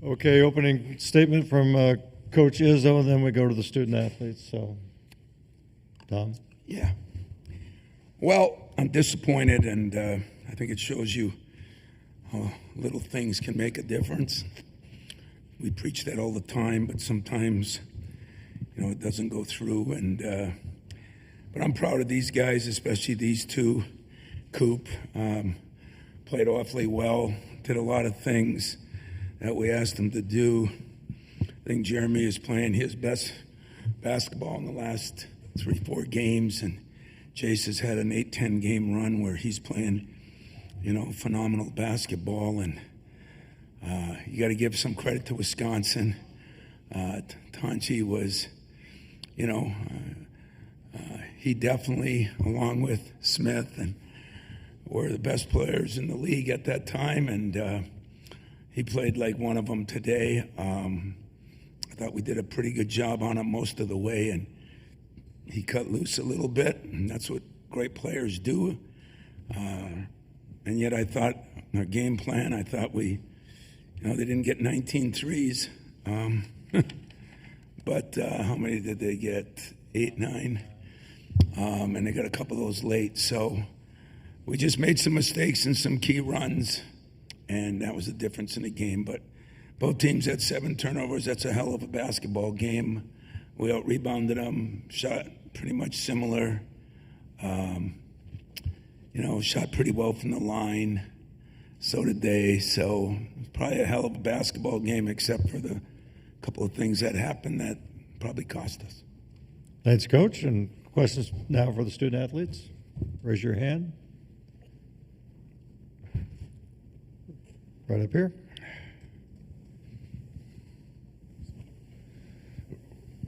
Okay, opening statement from Coach Izzo, and then we go to the student athletes. So, Tom? Yeah. Well, I'm disappointed, and I think it shows you how little things can make a difference. We preach that all the time, but sometimes, it doesn't go through. But I'm proud of these guys, especially these two. Coop played awfully well, did a lot of things that we asked him to do. I think Jeremy is playing his best basketball in the last 3-4 games, and Jace has had an 8-10 game run where he's playing, phenomenal basketball. And you got to give some credit to Wisconsin. Tanchi was, he definitely, along with Smith, and were the best players in the league at that time, and he played like one of them today. I thought we did a pretty good job on him most of the way, and he cut loose a little bit, and that's what great players do. And yet I thought our game plan, I thought we, they didn't get 19 threes. But how many did they get? 8, 9. And they got a couple of those late. So we just made some mistakes in some key runs, and that was the difference in the game. But both teams had 7 turnovers. That's a hell of a basketball game. We out-rebounded them, shot pretty much similar. Shot pretty well from the line. So did they. So it was probably a hell of a basketball game, except for the couple of things that happened that probably cost us. Thanks, Coach. And questions now for the student athletes? Raise your hand. Right up here.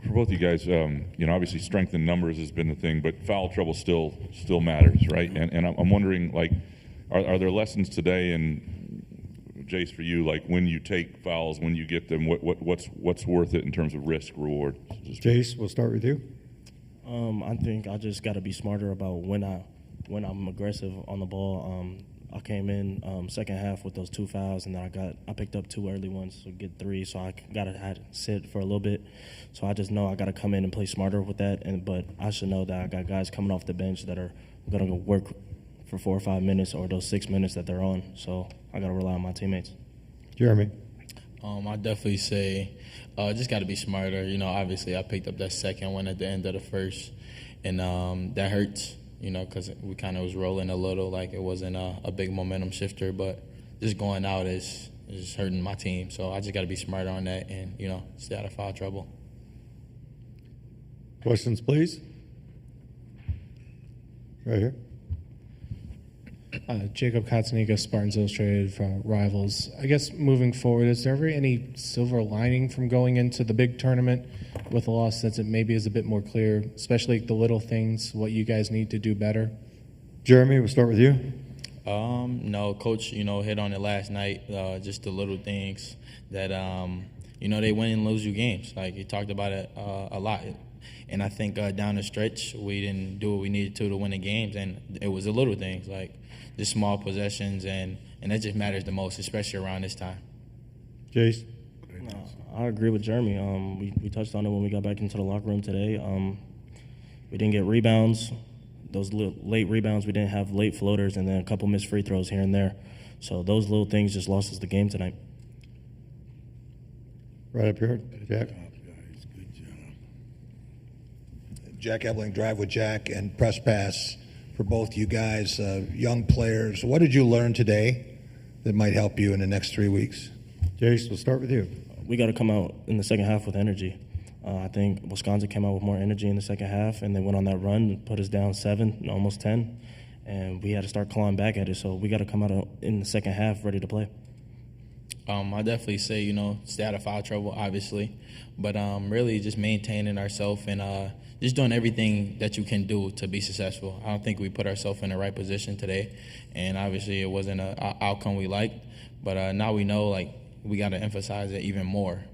For both you guys, obviously strength in numbers has been the thing, but foul trouble still matters, right? And I'm wondering, are there lessons today, and Jace, for you, when you take fouls, when you get them, what's worth it in terms of risk reward? Jace, we'll start with you. I think I just got to be smarter about when I'm aggressive on the ball. I came in second half with those 2 fouls, and then I picked up 2 early ones to get 3, so I had to sit for a little bit. So I just know I got to come in and play smarter with that. But I should know that I got guys coming off the bench that are going to work for 4 or 5 minutes, or those 6 minutes that they're on. So I got to rely on my teammates. Jeremy. I definitely say just got to be smarter. Obviously I picked up that second one at the end of the first, and that hurts. Because we kind of was rolling a little, it wasn't a big momentum shifter, but just going out is hurting my team. So I just got to be smarter on that and, stay out of foul trouble. Questions, please. Right here. Jacob Katzaniga, Spartans Illustrated from Rivals. I guess moving forward, is there ever any silver lining from going into the big tournament with a loss, since it maybe is a bit more clear, especially the little things, what you guys need to do better? Jeremy, we'll start with you. No, Coach, hit on it last night, just the little things that, they win and lose you games. He talked about it a lot. And I think down the stretch, we didn't do what we needed to win the games, and it was the little things, just small possessions, and that just matters the most, especially around this time. Jace? I agree with Jeremy. We touched on it when we got back into the locker room today. We didn't get rebounds. Those late rebounds, we didn't have late floaters, and then a couple missed free throws here and there. So those little things just lost us the game tonight. Right up here, Jack. Good job. Jack Ebling, Drive with Jack, and Press Pass for both you guys, young players. What did you learn today that might help you in the next 3 weeks? Jace, we'll start with you. We got to come out in the second half with energy. I think Wisconsin came out with more energy in the second half, and they went on that run and put us down 7, almost 10, and we had to start clawing back at it. So we got to come out in the second half ready to play. I definitely say, stay out of foul trouble, obviously, but really just maintaining ourselves and just doing everything that you can do to be successful. I don't think we put ourselves in the right position today, and obviously it wasn't an outcome we liked, but now we know, we got to emphasize it even more.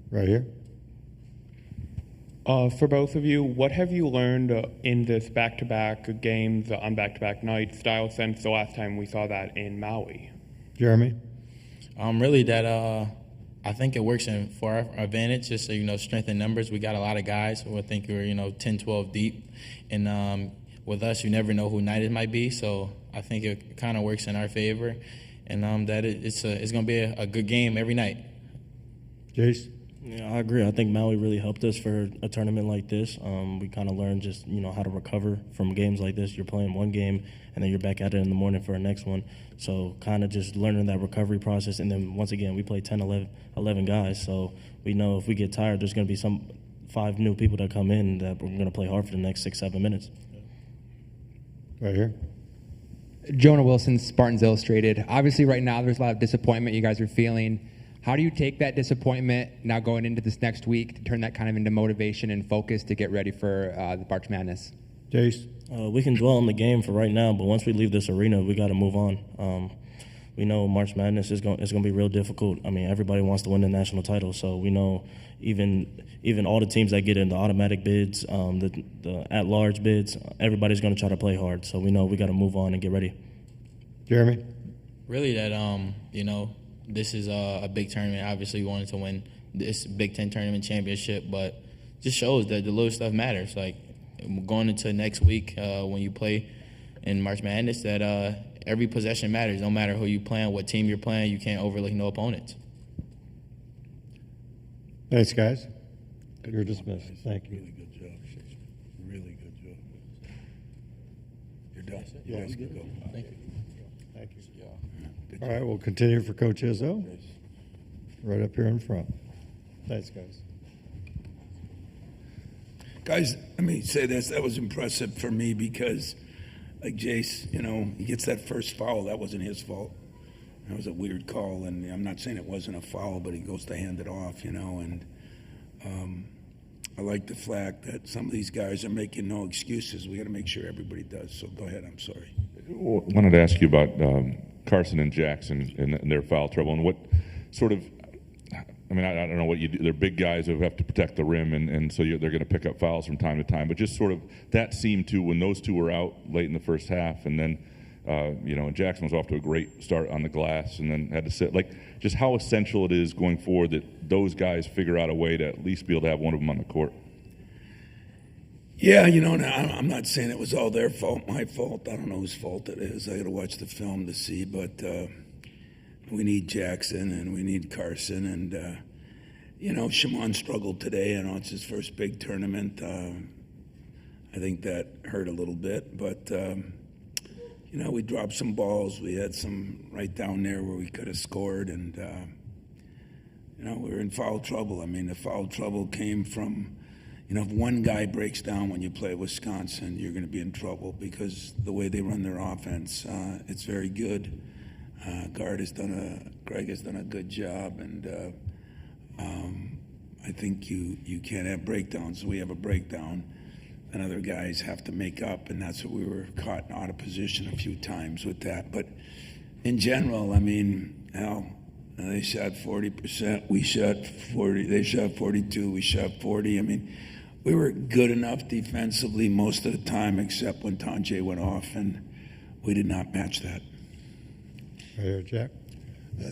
Right here. For both of you, what have you learned in this back-to-back games on back-to-back nights style since the last time we saw that in Maui? Jeremy? Really that I think it works for our advantage. Just so strength in numbers. We got a lot of guys who I think are 10, 12 deep, and with us, you never know who night it might be. So I think it kind of works in our favor, and that it's going to be a good game every night. Jace? Yeah, I agree. I think Maui really helped us for a tournament like this. We kind of learned just, how to recover from games like this. You're playing one game, and then you're back at it in the morning for our next one. So kind of just learning that recovery process. And then, once again, we play 10, 11 guys. So we know if we get tired, there's going to be 5 new people that come in that we're going to play hard for the next 6, 7 minutes. Right here. Jonah Wilson, Spartans Illustrated. Obviously, right now, there's a lot of disappointment you guys are feeling. How do you take that disappointment now going into this next week to turn that kind of into motivation and focus to get ready for the March Madness? Jace? We can dwell on the game for right now, but once we leave this arena, we got to move on. We know March Madness is going to be real difficult. I mean, everybody wants to win the national title, so we know even all the teams that get in the automatic bids, the at-large bids, everybody's going to try to play hard. So we know we got to move on and get ready. Jeremy? Really that this is a big tournament. Obviously, we wanted to win this Big Ten tournament championship, but just shows that the little stuff matters. Like going into next week when you play in March Madness, that every possession matters. No matter who you're playing, what team you're playing, you can't overlook no opponents. Thanks, guys. You're dismissed. Thank you. Really good job, Shakespeare. Really good job. You're done. You Yeah, guys can go. Thank you. Thank you. All right, we'll continue for Coach Izzo. Right up here in front. Thanks, guys. Guys, let me say this. That was impressive for me because, like Jace, he gets that first foul. That wasn't his fault. That was a weird call, and I'm not saying it wasn't a foul, but he goes to hand it off, and I like the fact that some of these guys are making no excuses. We got to make sure everybody does. So go ahead. I'm sorry. Wanted to ask you about Carson and Jackson and their foul trouble, and what sort of, I don't know what you do. They're big guys who have to protect the rim, and so they're going to pick up fouls from time to time. But just sort of that seemed to, when those two were out late in the first half, and then, and Jackson was off to a great start on the glass and then had to sit. Like, just how essential it is going forward that those guys figure out a way to at least be able to have one of them on the court. Yeah, I'm not saying it was all their fault, my fault. I don't know whose fault it is. I got to watch the film to see, but we need Jackson and we need Carson, and Shimon struggled today. I know it's his first big tournament. I think that hurt a little bit, but we dropped some balls. We had some right down there where we could have scored, and we were in foul trouble. I mean, the foul trouble came from. If one guy breaks down when you play Wisconsin, you're going to be in trouble because the way they run their offense, it's very good. Greg has done a good job, and I think you can't have breakdowns. We have a breakdown, and other guys have to make up, and that's what we were caught out of position a few times with that. But in general, they shot 40%. We shot 40. They shot 42. We shot 40. We were good enough defensively most of the time, except when Tanjay went off, and we did not match that. Right here, Jack.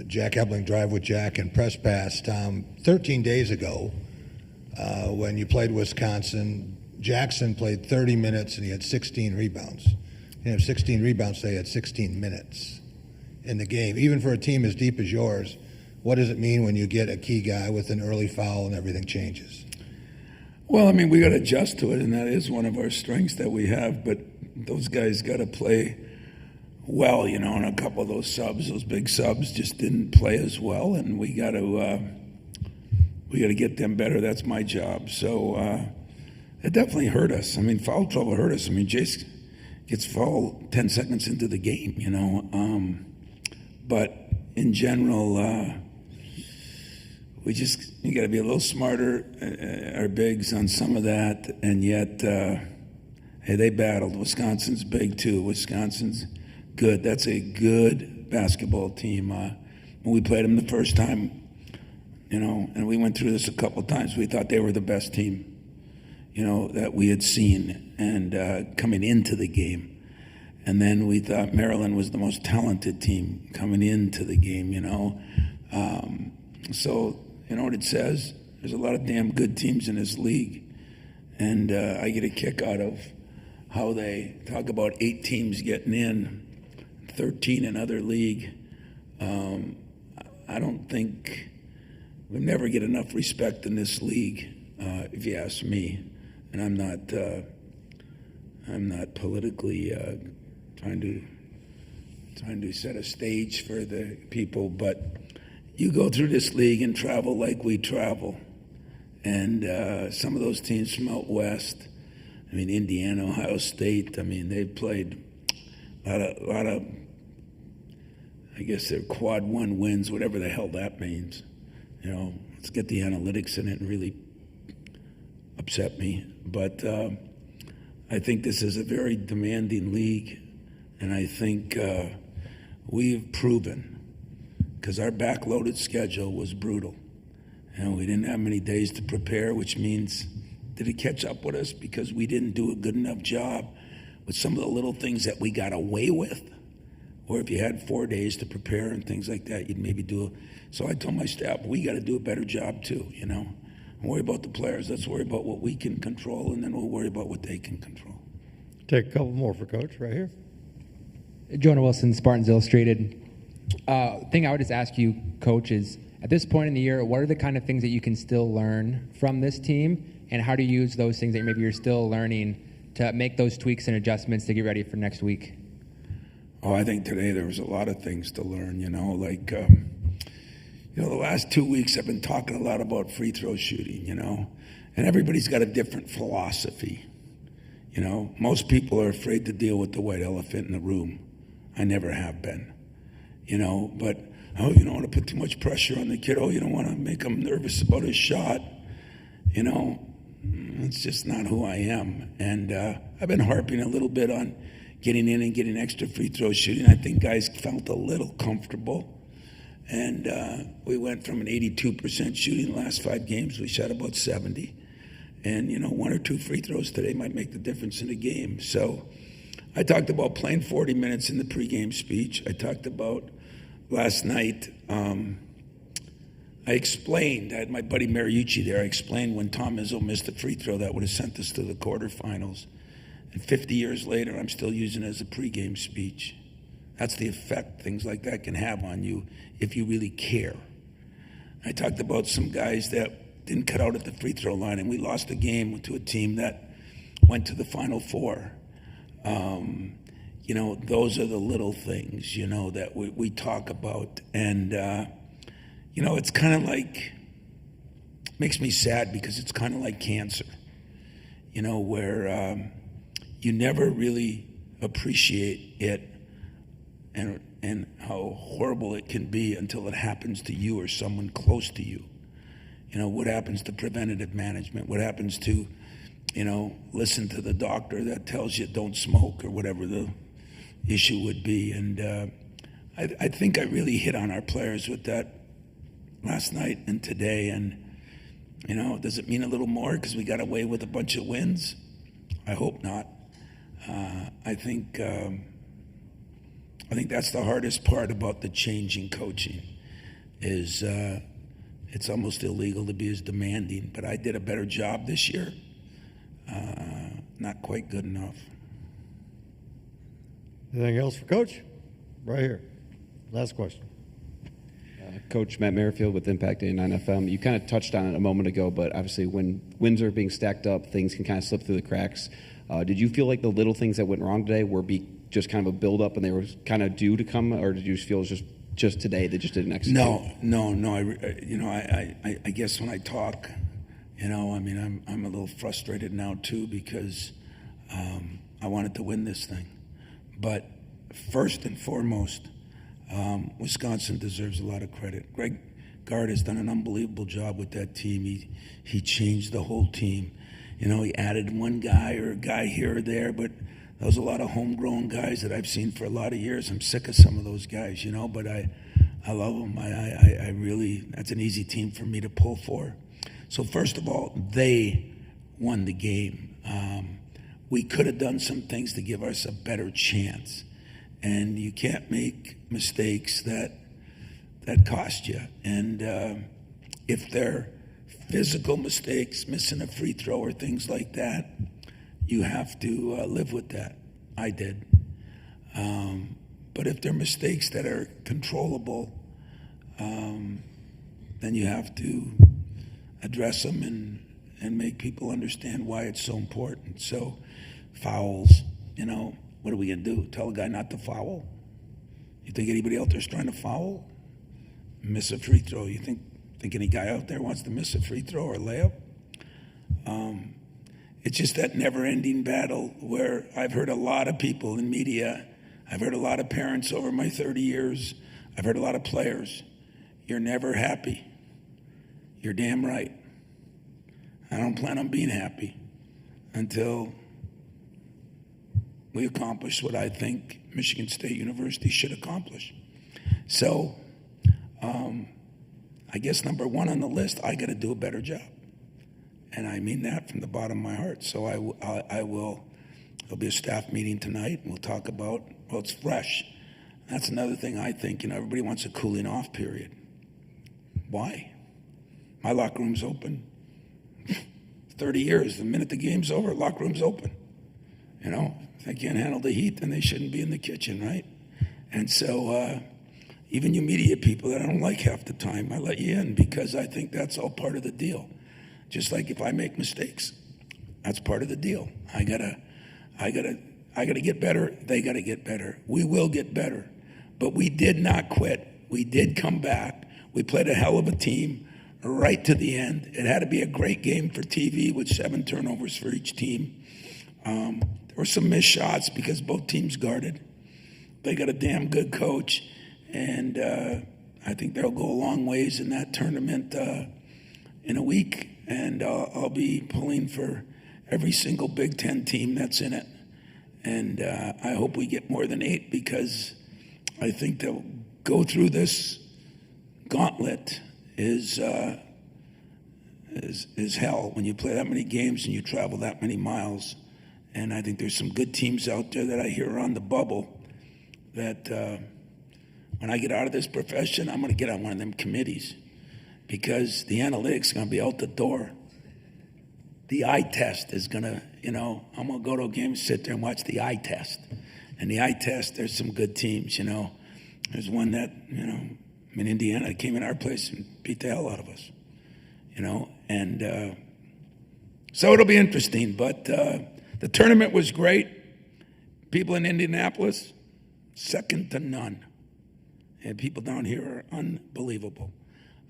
Jack Ebling, Drive with Jack, and Press Pass. 13 days ago, when you played Wisconsin, Jackson played 30 minutes and he had 16 rebounds. He didn't have 16 rebounds, they had 16 minutes in the game. Even for a team as deep as yours, what does it mean when you get a key guy with an early foul and everything changes? Well, we got to adjust to it, and that is one of our strengths that we have. But those guys got to play well, and a couple of those big subs, just didn't play as well, and we got to get them better. That's my job. So it definitely hurt us. Foul trouble hurt us. Jace gets fouled 10 seconds into the game, But in general. You got to be a little smarter, our bigs, on some of that, and yet, they battled. Wisconsin's big too. Wisconsin's good. That's a good basketball team. When we played them the first time, and we went through this a couple of times, we thought they were the best team, that we had seen, and coming into the game. And then we thought Maryland was the most talented team coming into the game, So, you know what it says? There's a lot of damn good teams in this league. And I get a kick out of how they talk about 8 teams getting in, 13 in other league. I don't think we never get enough respect in this league, if you ask me. And I'm not politically trying to set a stage for the people, but you go through this league and travel like we travel. And some of those teams from out west, I mean, Indiana, Ohio State, I mean, they've played a lot of, I guess they're quad 1 wins, whatever the hell that means. You know, let's get the analytics in it and really upset me. But I think this is a very demanding league, and I think we've proven, because our backloaded schedule was brutal. And we didn't have many days to prepare, which means, did it catch up with us because we didn't do a good enough job with some of the little things that we got away with? Or if you had 4 days to prepare and things like that, you'd maybe do it. So I told my staff, we got to do a better job too, you know. Don't worry about the players. Let's worry about what we can control, and then we'll worry about what they can control. Take a couple more for Coach right here. Jonah Wilson, Spartans Illustrated. Thing I would just ask you, Coach, is at this point in the year, what are the kind of things that you can still learn from this team, and how do you use those things that maybe you're still learning to make those tweaks and adjustments to get ready for next week? Oh, I think today there was a lot of things to learn, you know, like, you know, the last 2 weeks I've been talking a lot about free throw shooting, you know, and everybody's got a different philosophy. You know, most people are afraid to deal with the white elephant in the room. I never have been, you know, but, oh, you don't want to put too much pressure on the kid. Oh, you don't want to make him nervous about his shot. You know, it's just not who I am. And I've been harping a little bit on getting in and getting extra free throw shooting. I think guys felt a little comfortable. And we went from an 82% shooting the last 5 games. We shot about 70. And, you know, 1 or 2 free throws today might make the difference in a game. So I talked about playing 40 minutes in the pregame speech. I talked about last night, I explained, I had my buddy Mariucci there, I explained when Tom Izzo missed a free throw that would have sent us to the quarterfinals. And 50 years later, I'm still using it as a pregame speech. That's the effect things like that can have on you if you really care. I talked about some guys that didn't cut out at the free throw line, and we lost a game to a team that went to the Final Four. You know, those are the little things, you know, that we talk about. And, you know, it's kind of like, makes me sad because it's kind of like cancer, you know, where you never really appreciate it and how horrible it can be until it happens to you or someone close to you. You know, what happens to preventative management? What happens to, you know, listen to the doctor that tells you don't smoke or whatever the issue would be. And I think I really hit on our players with that last night and today. And, you know, does it mean a little more because we got away with a bunch of wins? I hope not. I think that's the hardest part about the changing coaching is it's almost illegal to be as demanding. But I did a better job this year. Not quite good enough. Anything else for Coach? Right here. Last question. Coach Matt Merrifield with Impact 89 FM. You kind of touched on it a moment ago, but obviously when wins are being stacked up, things can kind of slip through the cracks. Did you feel like the little things that went wrong today were just kind of a build-up and they were kind of due to come, or did you feel it was just today they just didn't execute? No. I guess when I talk, you know, I mean, I'm a little frustrated now too because I wanted to win this thing. But first and foremost, Wisconsin deserves a lot of credit. Greg Gard has done an unbelievable job with that team. He changed the whole team. You know, he added one guy or a guy here or there, but there was a lot of homegrown guys that I've seen for a lot of years. I'm sick of some of those guys, you know, but I love them. I really, that's an easy team for me to pull for. So first of all, they won the game. We could have done some things to give us a better chance. And you can't make mistakes that that cost you. And if they're physical mistakes, missing a free throw or things like that, you have to live with that. I did. But if they're mistakes that are controllable, then you have to address them and make people understand why it's so important. So fouls, what are we going to do? Tell a guy not to foul? You think anybody out there's trying to foul? Miss a free throw. You think any guy out there wants to miss a free throw or layup? It's just that never-ending battle where I've heard a lot of people in media, I've heard a lot of parents over my 30 years, I've heard a lot of players, you're never happy. You're damn right. I don't plan on being happy until we accomplish what I think Michigan State University should accomplish. So I guess number one on the list, I got to do a better job. And I mean that from the bottom of my heart. So I will, there'll be a staff meeting tonight, and we'll talk about, well, it's fresh. That's another thing I think, everybody wants a cooling off period. Why? My locker room's open. 30 years, the minute the game's over, locker room's open. If they can't handle the heat, then they shouldn't be in the kitchen, right? And so even you media people that I don't like half the time, I let you in because I think that's all part of the deal. Just like if I make mistakes, that's part of the deal. I gotta get better. They gotta get better. We will get better, but we did not quit. We did come back. We played a hell of a team right to the end. It had to be a great game for TV with 7 turnovers for each team. There were some missed shots because both teams guarded. They got a damn good coach, and I think they'll go a long ways in that tournament in a week. And I'll be pulling for every single Big Ten team that's in it. And I hope we get more than 8 because I think they'll go through this gauntlet is hell when you play that many games and you travel that many miles. And I think there's some good teams out there that I hear are on the bubble that when I get out of this profession, I'm going to get on one of them committees because the analytics is going to be out the door. The eye test is going to, I'm going to go to a game, sit there and watch the eye test. And the eye test, there's some good teams, There's one that, in Indiana, came in our place and beat the hell out of us, And so it'll be interesting. But the tournament was great. People in Indianapolis, second to none. And people down here are unbelievable.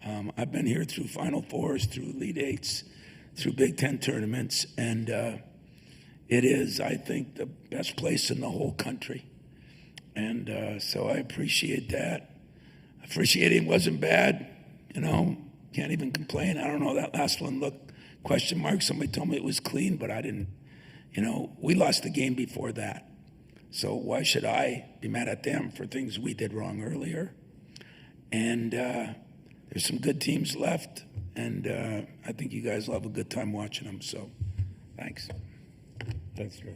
I've been here through Final Fours, through Elite Eights, through Big Ten tournaments, and it is, I think, the best place in the whole country. And so I appreciate that. Officiating wasn't bad, can't even complain. I don't know, that last one looked question mark. Somebody told me it was clean, but I didn't, we lost the game before that. So why should I be mad at them for things we did wrong earlier? And there's some good teams left, and I think you guys will have a good time watching them. So thanks. Thanks, Drew.